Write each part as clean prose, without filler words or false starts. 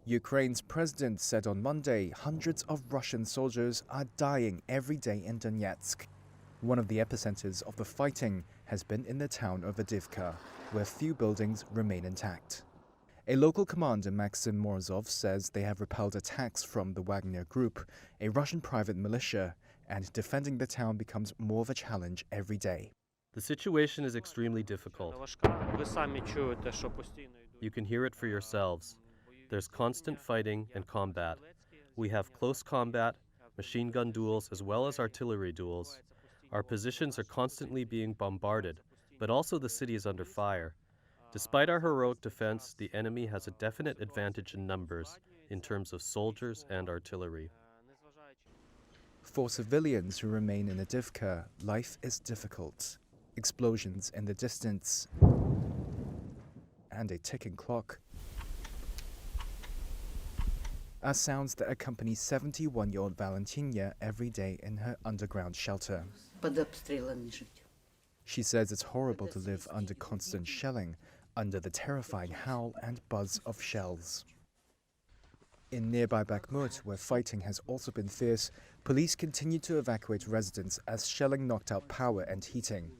Ukraine's president said on Monday hundreds of Russian soldiers are dying every day in Donetsk. One of the epicenters of the fighting has been in the town of Avdiivka, where few buildings remain intact. A local commander, Maxim Morozov, says they have repelled attacks from the Wagner Group, a Russian private militia, and defending the town becomes more of a challenge every day. The situation is extremely difficult. You can hear it for yourselves. There's constant fighting and combat. We have close combat, machine gun duels, as well as artillery duels. Our positions are constantly being bombarded, but also the city is under fire. Despite our heroic defense, the enemy has a definite advantage in numbers, in terms of soldiers and artillery. For civilians who remain in Avdiivka, life is difficult. Explosions in the distance and a ticking clock are sounds that accompany 71-year-old Valentina every day in her underground shelter. She says it's horrible to live under constant shelling, under the terrifying howl and buzz of shells. In nearby Bakhmut, where fighting has also been fierce, police continue to evacuate residents as shelling knocked out power and heating.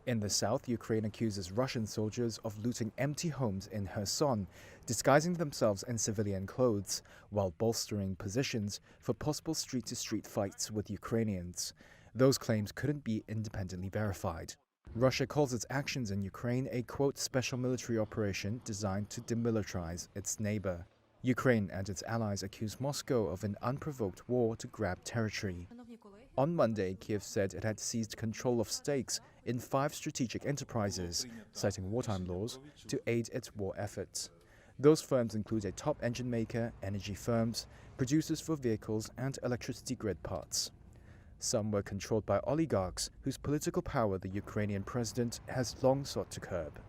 In the south, Ukraine accuses Russian soldiers of looting empty homes in Kherson, disguising themselves in civilian clothes, while bolstering positions for possible street-to-street fights with Ukrainians. Those claims couldn't be independently verified. Russia calls its actions in Ukraine a, quote, special military operation designed to demilitarize its neighbor. Ukraine and its allies accuse Moscow of an unprovoked war to grab territory. On Monday, Kiev said it had seized control of stakes in 5 strategic enterprises, citing wartime laws, to aid its war efforts. Those firms include a top engine maker, energy firms, producers for vehicles, and electricity grid parts. Some were controlled by oligarchs whose political power the Ukrainian president has long sought to curb.